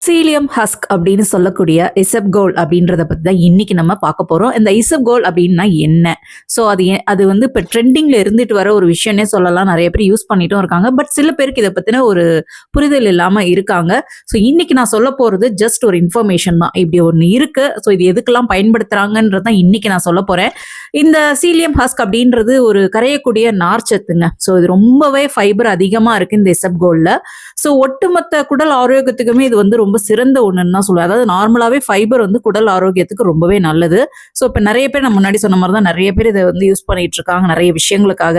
சீலியம் husk அப்படின்னு சொல்லக்கூடிய இசப்கோல் அப்படின்றத பத்தி தான் இன்னைக்கு நம்ம பார்க்க போறோம். இந்த இசப்கோல் அப்படின்னா என்ன? ஸோ அது வந்து இப்போ ட்ரெண்டிங்ல இருந்துட்டு வர ஒரு விஷயம்னே சொல்லலாம். நிறைய பேர் யூஸ் பண்ணிட்டும் இருக்காங்க. பட் சில பேருக்கு இதை பத்தின ஒரு புரிதல் இல்லாம இருக்காங்க. ஸோ இன்னைக்கு நான் சொல்ல போறது ஜஸ்ட் ஒரு இன்ஃபர்மேஷன் தான். இப்படி ஒன்று இருக்கு. ஸோ இது எதுக்கெல்லாம் பயன்படுத்துறாங்கன்றது தான் இன்னைக்கு நான் சொல்ல போறேன். இந்த சீலியம் ஹஸ்க் அப்படின்றது ஒரு கரையக்கூடிய நார்ச்சத்துங்க. ஸோ இது ரொம்பவே ஃபைபர் அதிகமா இருக்கு இந்த இசப்கோல்ல. ஸோ ஒட்டுமொத்த குடல் ஆரோக்கியத்துக்குமே இது வந்து ரொம்ப சிறந்த ஒண்ணுன்னு தான் சொல்லுவேன். அதாவது நார்மலாவே ஃபைபர் வந்து குடல் ஆரோக்கியத்துக்கு ரொம்பவே நல்லது. ஸோ இப்ப நெறைய பேர் நான் முன்னாடி சொன்ன மாரி தான் நெறைய பேர் இத வந்து யூஸ் பண்ணிட்டு இருக்காங்க நெறைய விஷயங்களுக்காக.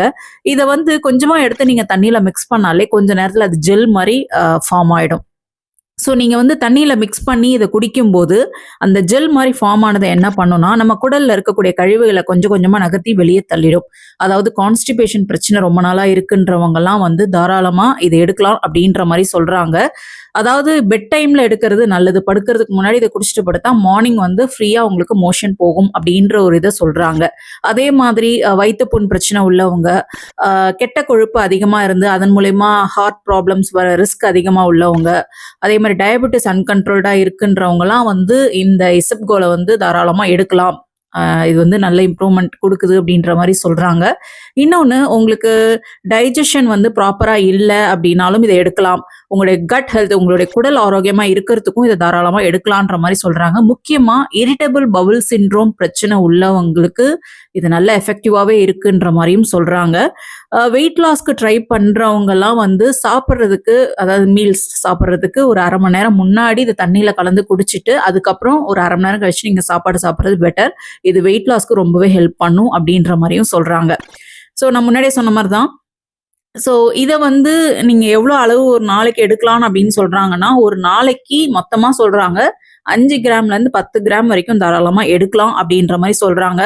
இத வந்து கொஞ்சமா எடுத்து நீங்க தண்ணீல மிக்ஸ் பண்ணாலே கொஞ்ச நேரத்துல அது ஜெல் மாரி ஃபார்ம் ஆயிடும். ஸோ நீங்க வந்து தண்ணீல மிக்ஸ் பண்ணி இத குடிக்கும்போது, அந்த ஜெல் மாரி ஃபார்ம் ஆனது என்ன பண்ணும்னா, நம்ம குடல்ல இருக்கக்கூடிய கழிவுகள கொஞ்சம் கொஞ்சமா நகர்த்தி வெளிய தள்ளிடும். அதாவது கான்ஸ்டிபேஷன் பிரச்சனை ரொம்ப நாளா இருக்குன்றவங்கலாம் வந்து தாராளமா இத எடுக்கலாம் அப்டின்ற மாரி சொல்றாங்க. அதாவது பெட் டைம்ல எடுக்கிறது நல்லது. படுக்கிறதுக்கு முன்னாடி இத குடிச்சிட்டு படுத்தா மார்னிங் வந்து ஃப்ரீயா உங்களுக்கு மோஷன் போகும் அப்டின்ற ஒரு இத சொல்றாங்க. அதே மாதிரி வயித்து புண் பிரச்சனை உள்ளவங்க, அ கெட்ட கொழுப்பு அதிகமா இருந்து அதன் மூலியமா ஹார்ட் ப்ராப்ளம்ஸ் வர ரிஸ்க் அதிகமா உள்ளவங்க, அதே மாரி டயபெட்டிஸ் அன்கண்ட்ரோல்டா இருக்குன்றவங்கலாம் வந்து இந்த இசப்கோல வந்து தாராளமா எடுக்கலாம். இது வந்து நல்ல இம்ப்ரூவ்மெண்ட் குடுக்குது அப்படின்ற மாரி சொல்றாங்க. இன்னொன்னு உங்களுக்கு டைஜஷன் வந்து ப்ராப்பரா இல்ல அப்படின்னாலும் இத எடுக்கலாம். உங்களுடைய கட் ஹெல்த் உங்களுடைய குடல் ஆரோக்கியமா இருக்கிறதுக்கும் இத தாராளமா எடுக்கலான்ற மாரி சொல்றாங்க. முக்கியமா இரிட்டபிள் பவுல் சிண்ட்ரோம் பிரச்சனை உள்ளவங்களுக்கு இது நல்ல எஃபெக்டிவாவே இருக்குன்ற மாரியும் சொல்றாங்க. வெயிட் லாஸ்க்கு ட்ரை பண்றவங்கலாம் வந்து சாப்பிடுறதுக்கு அதாவது மீல்ஸ் சாப்பிடுறதுக்கு ஒரு 1/2 மணி நேரம் முன்னாடி இத தண்ணீல கலந்து குடிச்சிட்டு, அதுக்கப்புறம் ஒரு 1/2 மணி நேரம் கழிச்சு நீங்க சாப்பாடு சாப்பிடுறது பெட்டர். இது வெயிட் லாஸ்க்கு ரொம்பவே ஹெல்ப் பண்ணும் அப்படின்ற மாரியும் சொல்றாங்க. ஸோ நான் முன்னாடியே சொன்ன மாரி தான். ஸோ இத வந்து நீங்க எவ்வளோ அளவு ஒரு நாளைக்கு எடுக்கலாம் அப்படின்னு சொல்றாங்கன்னா, ஒரு நாளைக்கு மொத்தமா சொல்றாங்க 5 கிராம்லேருந்து 10 கிராம் வரைக்கும் தாராளமா எடுக்கலாம் அப்படின்ற மாரி சொல்றாங்க.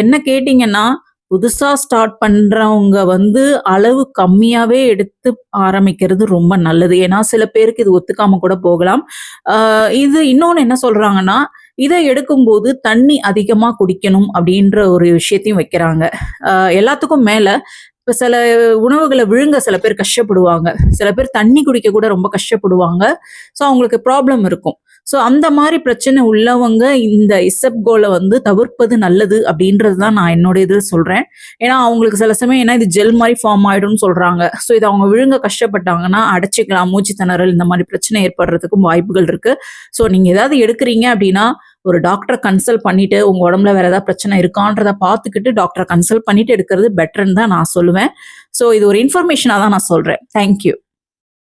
என்ன கேட்டீங்கன்னா, புதுசா ஸ்டார்ட் பண்றவங்க வந்து அளவு கம்மியாவே எடுத்து ஆரம்பிக்கிறது ரொம்ப நல்லது. ஏன்னா சில பேருக்கு இது ஒத்துக்காம கூட போகலாம். அ இது இன்னொன்னு என்ன சொல்றாங்கன்னா, இத எடுக்கும்போது தண்ணி அதிகமா குடிக்கணும் அப்படின்ற ஒரு விஷயத்தையும் வைக்கிறாங்க. எல்லாத்துக்கும் மேல இப்ப சில உணவுகள விழுங்க சில பேர் கஷ்டப்படுவாங்க. சில பேர் தண்ணி குடிக்க கூட ரொம்ப கஷ்டப்படுவாங்க. ஸோ அவங்களுக்கு ப்ராப்ளம் இருக்கும். ஸோ அந்த மாரி பிரச்சனை உள்ளவங்க இந்த இசப்கோல வந்து தவிர்ப்பது நல்லது அப்படின்றது தான் நான் என்னோட இது சொல்றேன். ஏன்னா அவங்களுக்கு சில சமயம் ஏன்னா இது ஜெல் மாரி ஃபார்ம் ஆயிடும்னு சொல்றாங்க. ஸோ இத அவங்க விழுங்க கஷ்டப்பட்டாங்கன்னா அடைச்சுக்கலாம். மூச்சு திணறல் இந்த மாரி பிரச்சனை ஏற்படுறதுக்கும் வாய்ப்புகள் இருக்கு. ஸோ நீங்க ஏதாவது எடுக்குறீங்க அப்படின்னா, ஒரு டாக்டர கன்சல்ட் பண்ணிட்டு, உங்க உடம்புல வேற ஏதாவது பிரச்சனை இருக்கான்றத பார்த்துக்கிட்டு டாக்டர கன்சல்ட் பண்ணிட்டு எடுக்கிறது பெட்டர்ன்னு தான் நான் சொல்லுவேன். ஸோ இது ஒரு இன்ஃபர்மேஷனா தான் நான் சொல்றேன். Thank you.